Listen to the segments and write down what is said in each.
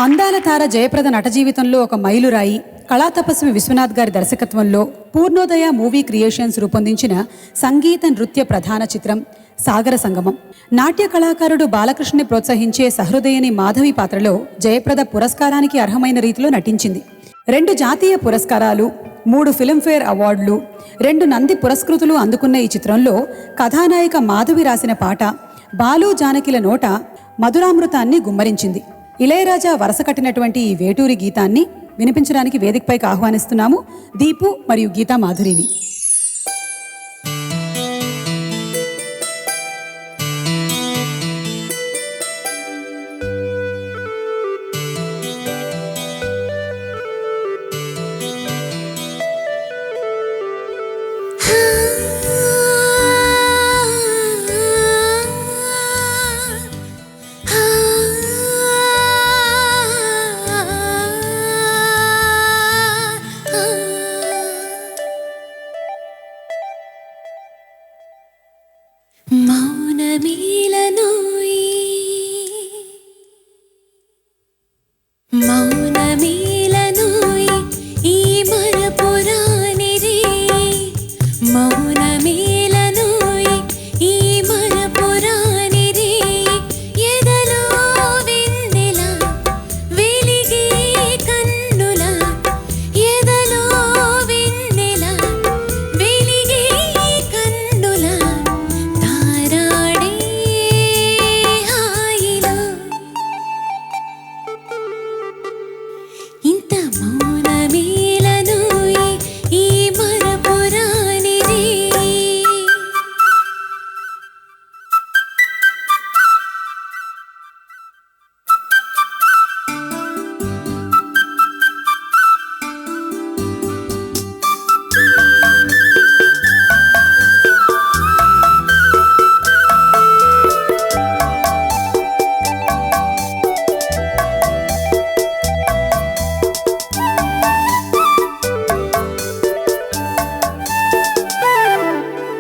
అందాల తార జయప్రద నట జీవితంలో ఒక మైలురాయి కళాతపస్వి విశ్వనాథ్ గారి దర్శకత్వంలో పూర్ణోదయ మూవీ క్రియేషన్స్ రూపొందించిన సంగీత నృత్య ప్రధాన చిత్రం సాగర సంగమం. నాట్య కళాకారుడు బాలకృష్ణని ప్రోత్సహించే సహృదయని మాధవి పాత్రలో జయప్రద పురస్కారానికి అర్హమైన రీతిలో నటించింది. 2 జాతీయ పురస్కారాలు, 3 ఫిల్మ్ఫేర్ అవార్డులు, 2 నంది పురస్కృతులు అందుకున్న ఈ చిత్రంలో కథానాయిక మాధవి రాసిన పాట బాలు జానకిల నోట మధురామృతాన్ని గుమ్మరించింది. ఇళయరాజా వరస కట్టినటువంటి ఈ వేటూరి గీతాన్ని వినిపించడానికి వేదికపైకి ఆహ్వానిస్తున్నాము దీపు మరియు గీతా మాధురిని.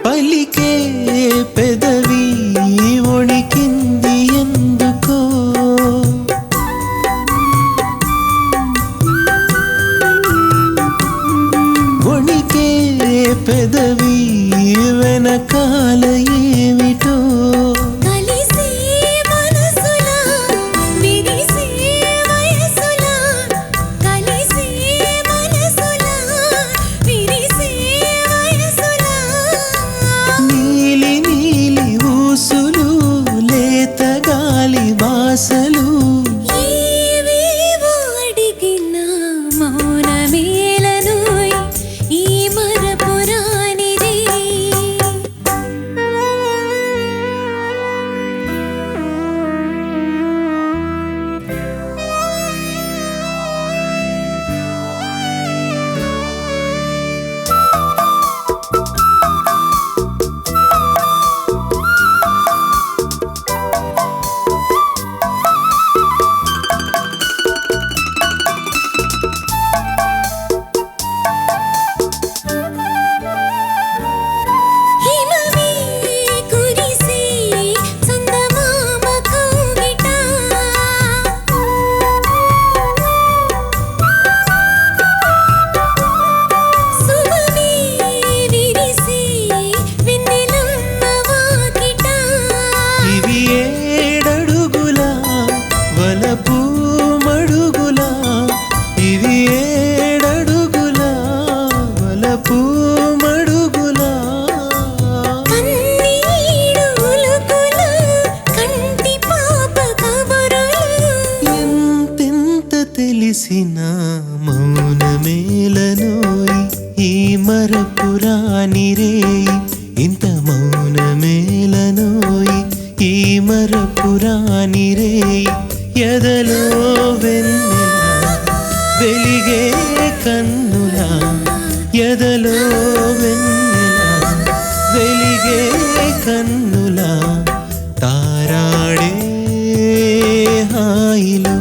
పలికే పెదవి ఒణికింది ఎందుకో, ఒణికే పెదవి వెనకాల ఏమిటో, బాసలు అడిగిన మౌనమేలను ఈ మరపురాని రే. తెలిసిన మౌనమేలనోయి ఈ మరపురాని రే, ఇంత మౌనమేలనోయి ఈ మరపురాని రే. ఎదలో వెన్నెల వెలిగే కన్నులా, ఎదలో వెన్నెల వెలిగే కన్నులా తారాడే హాయిలో